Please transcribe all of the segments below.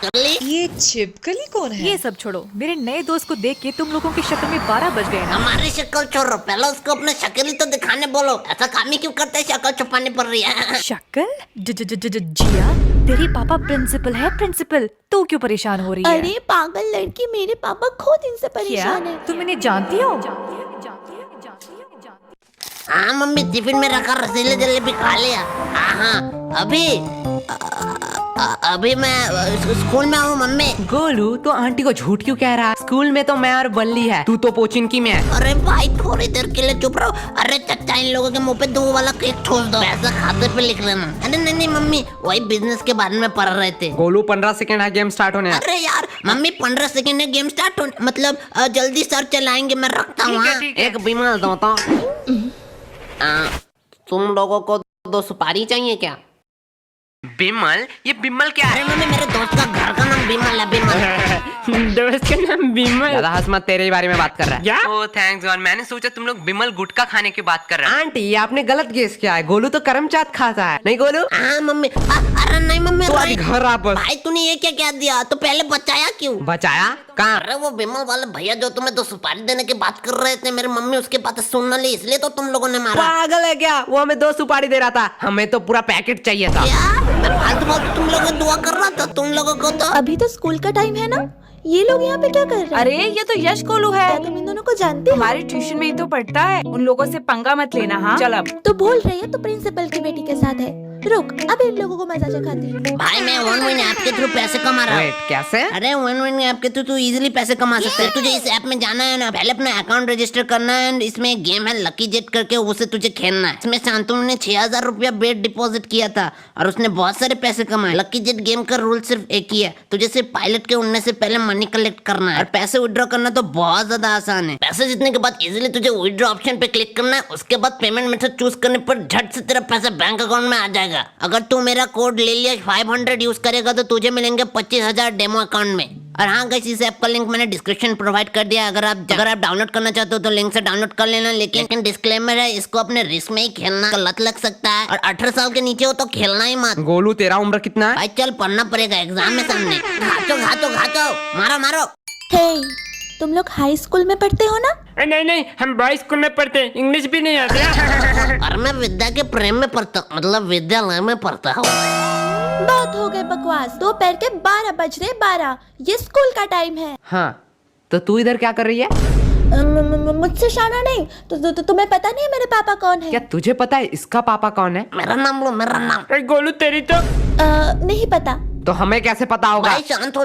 छिपकली। ये छिपकली कौन है? ये सब छोड़ो, मेरे नए दोस्त को देख के तुम लोगों की शक्ल में 12 बज गए ना। हमारी शक्ल छोड़ो, पहले उसको अपने शक्ल ही तो दिखाने बोलो। ऐसा काम ही क्यों करते है, शक्ल छुपानी पड़ रही है। शक्ल? जिया, तेरी पापा प्रिंसिपल है, प्रिंसिपल। तू क्यों परेशान हो रही है? अरे पागल लड़की, मेरे पापा खुद इनसे क्या परेशान है। तुम इन्हें जानती हो? हाँ मम्मी, टिफिन में रखा रसीले जलेबी खा लिया। हाँ अभी मैं स्कूल में हूँ मम्मी। गोलू, तो आंटी को झूठ क्यों कह रहा है? स्कूल में तो मैं और बल्ली है, तू तो पोचिनकी में है। अरे भाई थोड़ी देर के लिए चुप रहो। अरे चचा, इन लोगों के मुंह पे 2 वाला केक छोड़ दो, पैसा खाते पे लिख लेना। अरे नहीं मम्मी, वही बिजनेस के बारे में पढ़ रहे थे। गोलू 15 सेकंड है गेम स्टार्ट होने। अरे यार मम्मी, 15 सेकंड है गेम स्टार्ट होने, मतलब जल्दी सर चलाएंगे, मैं रखता हूँ। एक बीमार दो तो। तुम लोगों को 2 सुपारी चाहिए क्या? बिमल? ये बिमल क्या अरे मम्मी, मेरे दोस्त का घर का नाम बिमल है, बिमल। दोस्त का नाम बिमल? ज्यादा हंस मत, तेरे ही बारे में बात कर रहा है। क्या? ओह थैंक्स गॉड, मैंने सोचा तुम लोग बिमल गुटखा खाने की बात कर रहे हैं। आंटी, ये आपने गलत गेस किया है। गोलू तो करमचाट खाता है, नहीं गोलू? हाँ मम्मी। अरे नहीं मम्मी, तो आज घर वापस। भाई तूने ये क्या क्या दिया? तो पहले बचाया क्यों? बचाया कहाँ? अरे वो बिमल वाले भैया जो तुम्हें 2 सुपारी देने की बात कर रहे थे, मेरी मम्मी उसके बात सुन न ली, इसलिए तो तुम लोगों ने मारा। पागल है क्या? वो हमें 2 सुपारी दे रहा था, हमें तो पूरा पैकेट चाहिए था। क्या? मैं फालतू फालतू तुम लोगों दुआ कर रहा था तुम लोगों को तो। अभी तो स्कूल का टाइम है ना, ये लोग यहाँ पे क्या कर रहे हैं? अरे ये तो यश गोलू है, क्या तुम इन दोनों को जानते हो? हमारे ट्यूशन में ही तो पढ़ता है। उन लोगों से पंगा मत लेना। हाँ चल अब। तो बोल रही है तो प्रिंसिपल की बेटी के साथ है। रुक, अब इन लोगों को मजा चखाती हूँ। भाई मैं वन विन ऐप के थ्रू पैसे कमा रहा हूँ। वेट, कैसे? अरे वन विन ऐप के थ्रू तू इजीली पैसे कमा सकता है। तुझे इस ऐप में जाना है ना, पहले अपना अकाउंट रजिस्टर करना है। इसमें एक गेम है लकी जेट करके, उसे तुझे खेलना है। इसमें शांतनु ने 6000 रुपया बेट डिपॉजिट किया था और उसने बहुत सारे पैसे कमाए। लकी जेट गेम का रूल सिर्फ एक ही है, तुझे सिर्फ पायलट के उड़ने से पहले मनी कलेक्ट करना है और पैसे विड्रॉ करना तो बहुत ज्यादा आसान है। पैसे जीतने के बाद इजीली तुझे विड्रॉ ऑप्शन पे क्लिक करना है। उसके बाद पेमेंट मेथड चूज करने पर झट से तेरा पैसा बैंक अकाउंट में आ जाएगा। अगर तू मेरा कोड ले लिया 500 यूज करेगा तो तुझे मिलेंगे 25,000 डेमो अकाउंट में। और हाँ गाइस, इस ऐप का लिंक मैंने डिस्क्रिप्शन प्रोवाइड कर दिया। अगर आप डाउनलोड करना चाहते हो तो लिंक से डाउनलोड कर लेना। लेकिन डिस्क्लेमर है, इसको अपने रिस्क में ही खेलना, लत लग सकता है और 18 साल के नीचे हो तो खेलना ही मत। गोलू, तेरा उम्र कितना है? भाई चल, पढ़ना पड़ेगा, एग्जाम है सामने। घाचो मारो मारो। हे, तुम लोग हाई स्कूल में पढ़ते हो ना? नहीं, हम बॉयज स्कूल में पढ़ते हैं, इंग्लिश भी नहीं आती। और मैं विद्या के प्रेम में पढ़ता हूँ, मतलब विद्यालय में पढ़ता हूँ। बहुत हो गए बकवास, दोपहर के 12 बज रहे। 12, ये स्कूल का टाइम है। हाँ, तो तू इधर क्या कर रही है? मुझसे शाना नहीं तो तुम्हें पता नहीं है मेरे पापा कौन है? क्या तुझे पता है इसका पापा कौन है? मेरा नाम लो, मेरा नाम। गोलू तेरी तो नहीं पता। तो हमें कैसे पता होगा? भाई शांत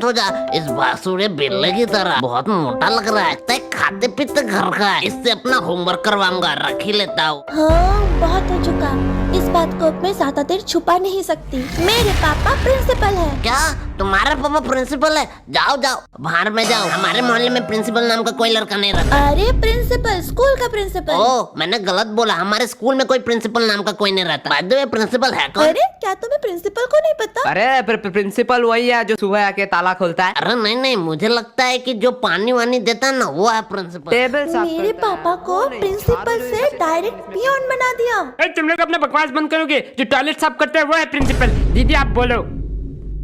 हो जा। इस बासुरे बिल्ले की तरह बहुत मोटा लग रहा है, तय खाते पीते घर का है। इससे अपना होमवर्क करवाऊंगा, रख ही लेता हूँ। हाँ, बहुत हो चुका। इस बात को मैं ज्यादा देर छुपा नहीं सकती। मेरे पापा प्रिंसिपल है। क्या तुम्हारा पापा प्रिंसिपल है? जाओ बाहर में जाओ। हमारे मोहल्ले में प्रिंसिपल नाम का कोई लड़का नहीं रहता। अरे प्रिंसिपल, स्कूल का प्रिंसिपल। ओह, मैंने गलत बोला। हमारे स्कूल में कोई प्रिंसिपल नाम का कोई नहीं रहता। बाय द वे, प्रिंसिपल है कौन? अरे क्या तुम्हें प्रिंसिपल को नहीं पता? अरे प्रिंसिपल वही है जो सुबह आके ताला खोलता है। अरे नहीं, मुझे लगता है कि जो पानी वानी देता है ना, वो है प्रिंसिपल। टेबल साफ मेरे करता है। पापा को प्रिंसिपल से डायरेक्ट पियोन बना दिया। तुम लोग अपना बकवास बंद करोगे? जो टॉयलेट साफ करते हैं वो है प्रिंसिपल। दीदी आप बोलो।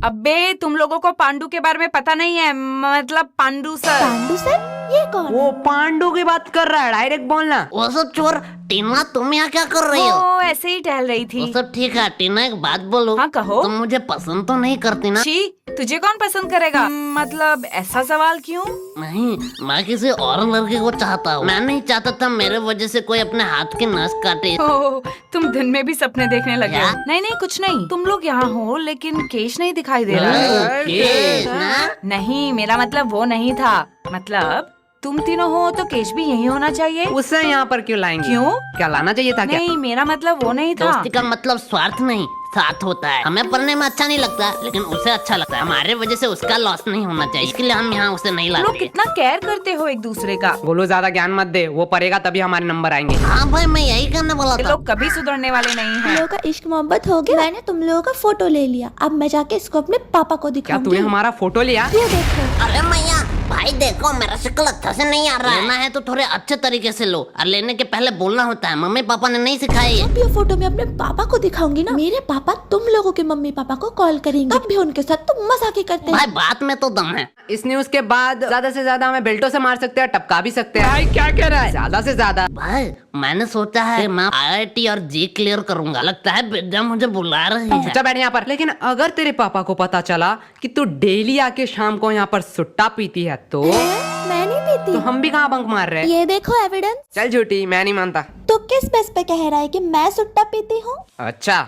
अबे तुम लोगों को पांडु के बारे में पता नहीं है, मतलब पांडु सर। पांडु सर? ये कौन? वो पांडु की बात कर रहा है, डायरेक्ट बोलना। वो सब छोड़। टीना, तुम यहाँ क्या कर रही हो? वो ऐसे ही टहल रही वो थी। सब ठीक है। टीना, एक बात बोलो। हाँ, कहो। तुम मुझे पसंद तो नहीं करती ना? छी, तुझे कौन पसंद करेगा? मतलब ऐसा सवाल क्यों? नहीं, मैं किसी और लड़के को चाहता हूँ। मैं नहीं चाहता था मेरे वजह से कोई अपने हाथ की नस काटे। ओह, तुम दिन में भी सपने देखने लगे हो? क्या? नहीं कुछ नहीं। तुम लोग यहाँ हो लेकिन केश नहीं दिखाई दे रहा। केश ना? नहीं, मेरा मतलब वो नहीं था। मतलब तुम तीनों हो तो केश भी यही होना चाहिए। उसे यहाँ पर क्यों लाएंगे? क्यों? क्या लाना चाहिए था क्या? नहीं, मेरा मतलब वो नहीं था। दोस्ती का मतलब स्वार्थ नहीं, साथ होता है। हमें पढ़ने में अच्छा नहीं लगता, लेकिन उसे अच्छा लगता है। हमारे वजह से उसका लॉस नहीं होना चाहिए, इसलिए हम यहाँ उसे नहीं तुम लोग लाते। कितना केयर करते हो एक दूसरे का। गोलू, ज्यादा ज्ञान मत दे, वो पढ़ेगा तभी हमारे नंबर आएंगे। हाँ भाई, मैं यही करने वाला ये था। लोग कभी सुधरने वाले नहीं तुम हैं। लोगों का इश्क मोहब्बत हो गया। मैंने तुम लोगों का फोटो ले लिया, अब मैं जाके इसको अपने पापा को क्या दिखाऊंगी। तूने हमारा फोटो लिया? ये देखो। अरे मैया, भाई देखो मेरा शक्ल अच्छा से नहीं आ रहा है। लेना है तो थोड़े अच्छे तरीके से लो और लेने के पहले बोलना होता है। मम्मी पापा ने नहीं सिखाई है। अब ये फोटो मैं अपने पापा को दिखाऊंगी ना, मेरे पापा तुम लोगों के मम्मी पापा को कॉल करेंगे, तब भी उनके साथ तुम मजाक करते भाई हैं। बात में तो दम है। इस न्यूज के बाद ज्यादा से ज्यादा हमें बेल्टों से मार सकते हैं, टपका भी सकते हैं। भाई क्या कह रहा है? ज्यादा से ज्यादा। भाई मैंने सोचा है कि मैं IIT और जी क्लियर करूंगा। लगता है बेटा मुझे बुला रही है। चुपचाप बैठ यहाँ पर। लेकिन अगर तेरे पापा को पता चला कि तू डेली आके शाम को यहाँ पर सुट्टा पीती है तो मैं नहीं पीती। तो हम भी कहाँ बंक मार रहे हैं? ये देखो एविडेंस। चल झूठी, मैं नहीं मानता। तो किस बेस पे कह रहा है कि मैं सुट्टा पीती हूँ? अच्छा,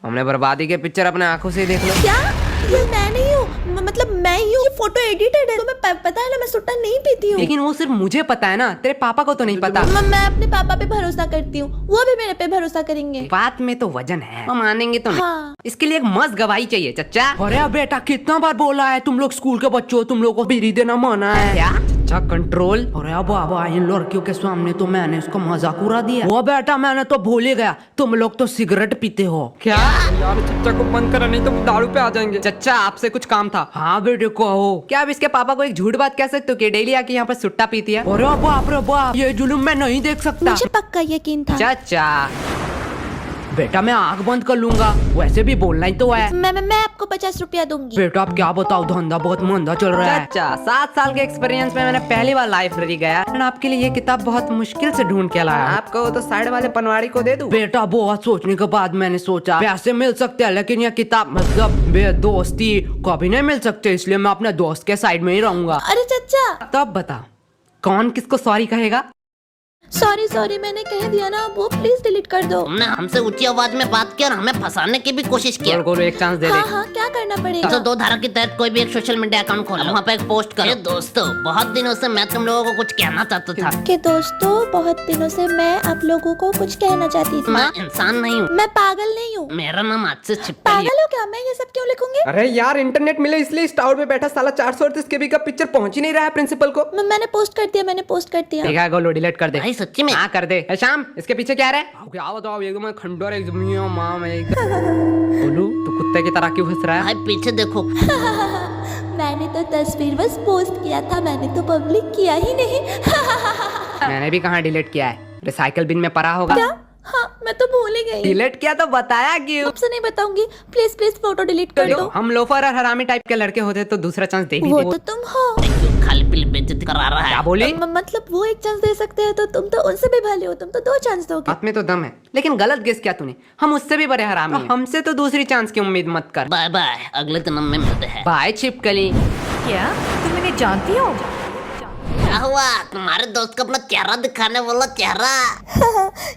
हमने बर्बादी के पिक्चर अपने आंखों से देख लो। क्या ये मैं नहीं हूँ? मतलब मैं ही हूँ? ये फोटो एडिटेड है। तुम्हें पता है ना मैं सुट्टा नहीं पीती हूँ। लेकिन वो सिर्फ मुझे पता है ना, तेरे पापा को तो नहीं पता। मैं अपने पापा पे भरोसा करती हूँ, वो भी मेरे पे भरोसा करेंगे। बात में तो वजन है, हम मानेंगे तो नहीं। हाँ। इसके लिए एक मस्त गवाही चाहिए चच्चा। अरे बेटा कितना बार बोला है, तुम लोग स्कूल के बच्चों हो, तुम लोग को बीड़ी देना मना है। क्या चच्चा कंट्रोल? अरे बाबा इन लड़कियों के सामने तो मैंने उसको मजाक उड़ा दिया। वो बेटा मैंने तो भूल ही गया, तुम लोग तो सिगरेट पीते हो। क्या यार चच्चा को बंद करा, नहीं तो दारू पे आ जाएंगे। चच्चा आपसे कुछ काम था। हाँ बेटे कहो। क्या आप इसके पापा को एक झूठ बात कह सकते हो कि डेली आके यहाँ पर सुट्टा पीती है? अरे बाप रे बाप, ये जुलूम मैं नहीं देख सकता। मुझे पक्का यकीन था। चाचा बेटा मैं आंख बंद कर लूंगा, वैसे भी बोलना ही तो है। मैं आपको 50 रुपया दूंगी। बेटा आप क्या बताओ, धंधा बहुत मंदा चल रहा है। चाचा 7 साल के एक्सपीरियंस में मैंने पहली बार लाइब्रेरी गया और आपके लिए ये किताब बहुत मुश्किल से ढूंढ के लाया। आपको तो साइड वाले पनवाड़ी को दे दूं? बेटा बहुत सोचने के बाद मैंने सोचा पैसे मिल सकते हैं लेकिन ये किताब मतलब बेदोस्ती कभी नहीं मिल सकते, इसलिए मैं अपने दोस्त के साइड में ही रहूंगा। अरे चचा तब बता कौन किसको सॉरी कहेगा? सॉरी मैंने कह दिया ना, वो प्लीज डिलीट कर दो। तुमने हमसे ऊंची आवाज में बात की और हमें फंसाने की भी कोशिश की। गोलू एक चांस दे दे। हाँ क्या करना पड़ेगा? तो 2 धारा के तहत कोई भी एक सोशल मीडिया अकाउंट खोलो, वहाँ पे एक पोस्ट करो। दोस्तों बहुत दिनों से मैं तुम लोगों को कुछ कहना चाहता था। कि दोस्तों बहुत दिनों से मैं आप लोगों को कुछ कहना चाहती थी। मैं इंसान नहीं हूँ, मैं पागल नहीं हूँ। मेरा नाम आज से छिपकली है। पागल हो क्या? मैं ये सब क्यों लिखूंगी? अरे यार इंटरनेट मिले इसलिए इस टावर पे बैठा साला 438 केबी का पिक्चर पहुंच ही नहीं रहा है प्रिंसिपल को। मैंने पोस्ट कर दिया। ठीक है गोलू डिलीट कर दे। भाई सच्ची में? हाँ कर दे। ए, शाम इसके पीछे क्या है? क्या बताओ एकदम खंडोर एकदम मां में गोलू तू कुत्ते की तरह क्यों हंस रहा है? भाई पीछे देखो। मैंने तो तस्वीर बस पोस्ट किया था, मैंने तो पब्लिक किया ही नहीं। मैंने भी कहाँ डिलीट किया है, रिसाइकल बिन में पड़ा होगा। क्या? हाँ मैं तो भूल ही गई। डिलीट किया तो बताया क्यों? आपसे नहीं बताऊंगी, प्लीज फोटो डिलीट कर दो। हम लोफर और हरामी टाइप के लड़के होते तो दूसरा चांस दे ही वो देते। तो तुम हो। क्यों खाली पीली बेइज्जती करा रहा है? क्या बोली? मतलब वो एक चांस दे सकते हैं तो तुम तो उनसे भी भले हो, तुम तो 2 चांस दोगे। बात में तो दम है, लेकिन गलत गेस किया तूने। हम उससे भी बड़े हरामी हैं। हमसे तो दूसरी चांस की उम्मीद मत कर। बाय बाय, अगले जन्म में मिलते हैं। बाय छिपकली। क्या तुम इन्हें जानती हो? क्या हुआ? तुम्हारे दोस्त को अपना चेहरा दिखाने वाला चेहरा।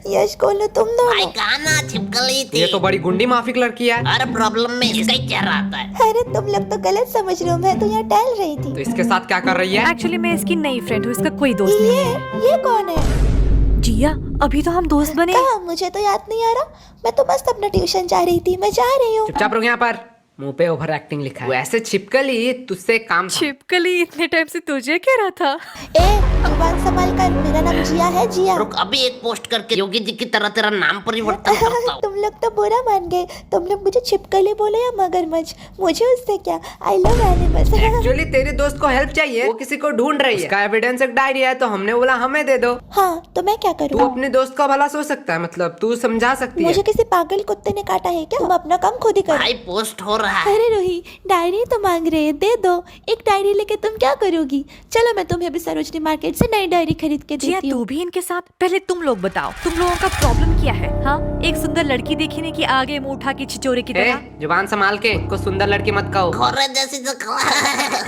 यश गोलू तुम भाई दोनों। कहा ना छिपकली थी। ये तो बड़ी गुंडी माफिक लड़की है। हर प्रॉब्लम में इसका ही चेहरा आता है। अरे तुम लोग तो गलत समझ रहे हो, मैं तो यहाँ टहल रही तो थी। इसके साथ क्या कर रही है? एक्चुअली मैं इसकी नई फ्रेंड हूँ, इसका कोई दोस्त नहीं है। ये कौन है? जिया अभी तो हम दोस्त बने। कहाँ? मुझे तो याद नहीं आ रहा। मैं तो मस्त अपना ट्यूशन जा रही थी, मैं जा रही हूँ। चुपचाप रुक यहाँ पर, मुंह पे ओवर एक्टिंग लिखा है। वैसे छिपकली तुझसे काम था। छिपकली इतने टाइम से तुझे कह रहा था। ए जुबान संभाल कर, मेरा नाम जिया है, जिया। रुक अभी एक पोस्ट करके योगी जी की तरह तेरा नाम परिवर्तन करता हूँ। तुम लोग तो बुरा मान गए, तुम लोग मुझे छिपकली बोले या मगरमच्छ, मुझे उससे क्या। I love animals. एक्चुअली तेरे दोस्त को हेल्प चाहिए, वो किसी को ढूंढ रही है। उसका एविडेंस एक डायरी है तो हमने बोला हमें दे दो। हाँ तो मैं क्या तू करूँ? अपने दोस्त का भला सोच सकता है, मतलब तू समझा सकती है। मुझे किसी पागल कुत्ते ने काटा है क्या? तुम अपना काम खुद ही करो। भाई पोस्ट हो रहा है। अरे रोही डायरी तो मांग रहे हैं, दे दो। एक डायरी लेके तुम क्या करोगी? चलो मैं तुम्हें अभी सरोजनी मार्केट से नई डायरी खरीद के जिया देती हूँ। तू भी इनके साथ। पहले तुम लोग बताओ, तुम लोगों का प्रॉब्लम क्या है? हाँ एक सुंदर लड़की देखी नहीं कि आगे मुंह उठा के छिचोरे की तरह। जुबान संभाल के, को सुंदर लड़की मत कहो। खोरे जैसी जो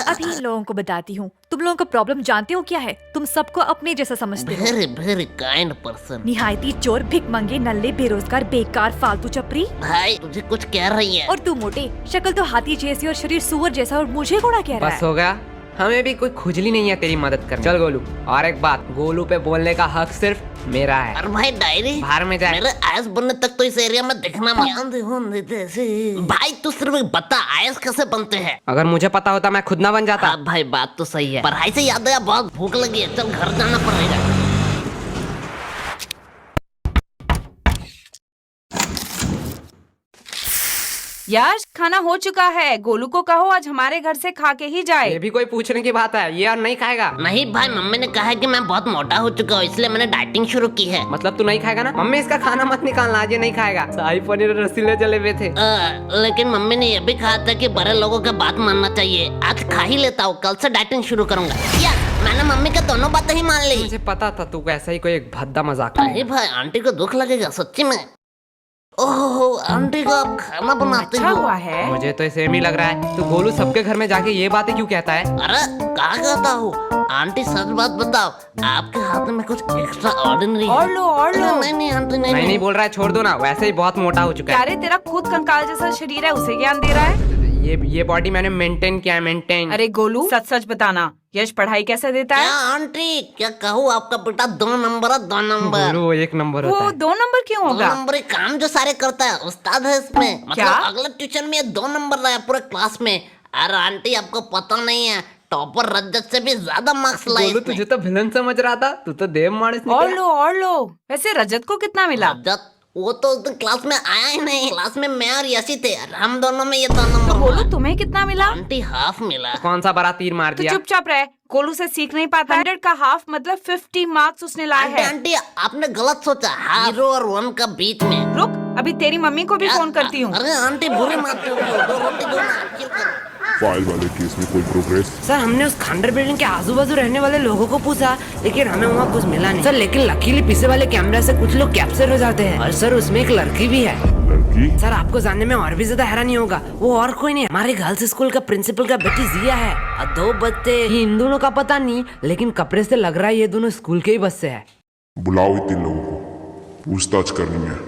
अभी इन लोगों को बताती हूँ। तुम लोगों का प्रॉब्लम जानते हो क्या है? तुम सबको अपने जैसा समझते हो। Very kind person. निहायती चोर, भिखमंगे, नल्ले, बेरोजगार, बेकार, फालतू चपरी। भाई तुझे कुछ कह रही है। और तू मोटे, शक्ल तो हाथी जैसी और शरीर सुअर जैसा, और मुझे घोड़ा कह रहा बस है। हो गया, हमें भी कोई खुजली नहीं है तेरी मदद करने। चल गोलू, और एक बात, गोलू पे बोलने का हक सिर्फ मेरा है। और भाई डायरी बाहर में जाए। मेरे आयस बनने तक तो इस एरिया में दिखना भाई तू सिर्फ एक बता आयस कैसे बनते हैं। अगर मुझे पता होता मैं खुद ना बन जाता। हाँ भाई बात तो सही है। पढ़ाई से याद आया, बहुत भूख लगी है, चल घर जाना पड़ेगा। यार खाना हो चुका है, गोलू को कहो आज हमारे घर से खा के ही जाए। ये भी कोई पूछने की बात है? ये और नहीं खाएगा? नहीं भाई, मम्मी ने कहा है कि मैं बहुत मोटा हो चुका हूँ, इसलिए मैंने डाइटिंग शुरू की है। मतलब तू नहीं खाएगा ना? मम्मी इसका खाना मत निकालना, आज ये नहीं खाएगा। शाही पनीर और रसीले जले हुए थे। लेकिन मम्मी ने यह भी कहा था कि बड़े लोगों का बात मानना चाहिए। आज खा ही लेता हूँ, कल से डाइटिंग शुरू करूंगा। यार मैंने मम्मी का दोनों बातें ही मान ली। मुझे पता था तू ऐसा ही कोई एक भद्दा मजाक अरे भाई, आंटी को दुख लगेगा सच्ची में। ओहो, आंटी को आप खाना बनाते अच्छा हो। हुआ है। मुझे तो सेम ही लग रहा है। तू गोलू सबके घर में जाके ये बातें क्यों कहता है? अरे कहाँ कहता हूँ? आंटी सच बात बताओ, आपके हाथ में कुछ एक्स्ट्रा ऑर्डिनरी और लो और लो। नहीं नहीं आंटी नहीं, नहीं बोल रहा है, छोड़ दो ना, वैसे ही बहुत मोटा हो चुका है। अरे तेरा खुद कंकाल जैसा शरीर है, उसे ज्ञान दे रहा है। ये बॉडी मैंने मेंटेन किया है, मेंटेन। अरे गोलू सच सच बताना, यश पढ़ाई कैसे देता क्या है? आंटी क्या कहूँ, आपका बेटा 2 नंबर है, 2 नंबर। गोलू 1 नंबर होता वो है। 2 नंबर क्यों 2 होगा? नंबर काम जो सारे करता है, उस्ताद है इसमें। क्या? मतलब अगले ट्यूशन में 2 नंबर रहा है पूरे क्लास में। अरे आंटी आपको पता नहीं है, टॉपर रजत से भी ज्यादा मार्क्स लाए गोलू इसने। तुझे तो विलन समझ रहा था, तू तो देव मानस और निकला। लो और लो। वैसे रजत को कितना मिला? रजत वो तो उस दिन क्लास में आया ही नहीं। क्लास में मैं और यशी थे, हम दोनों में ये 2 नंबर तो हुआ। गोलू तुम्हें कितना मिला? आंटी हाफ मिला। कौन सा बड़ा तीर मार तो दिया? चुपचाप रहे, गोलू से सीख नहीं पाता। 100 का हाफ मतलब 50 मार्क्स उसने लाए आंटी हैं। आंटी आपने गलत सोचा, हीरो और 1 का बीच में। रुक, अभी तेरी मम्मी को भी फोन करती हूँ। अरे आंटी बुरी मत करो, 2 रोटी दो ना, क्यों करो? फाइल वाले केस में कोई प्रोग्रेस? सर हमने उस खंडर बिल्डिंग के आजू बाजू रहने वाले लोगों को पूछा, लेकिन हमें वहाँ कुछ मिला नहीं। सर लेकिन लकीली पीछे वाले कैमरा से कुछ लोग कैप्चर हो जाते हैं, और सर उसमें एक लड़की भी है। लड़की? सर आपको जानने में और भी ज्यादा हैरानी होगा, वो और कोई नहीं, हमारे गर्ल्स स्कूल का प्रिंसिपल का बेटी जिया है। और 2 बच्चे, इन दोनों का पता नहीं, लेकिन कपड़े से लग रहा है ये दोनों स्कूल के ही बच्चे हैं। बुलाओ इन 3 लोगों को, पूछताछ करनी है।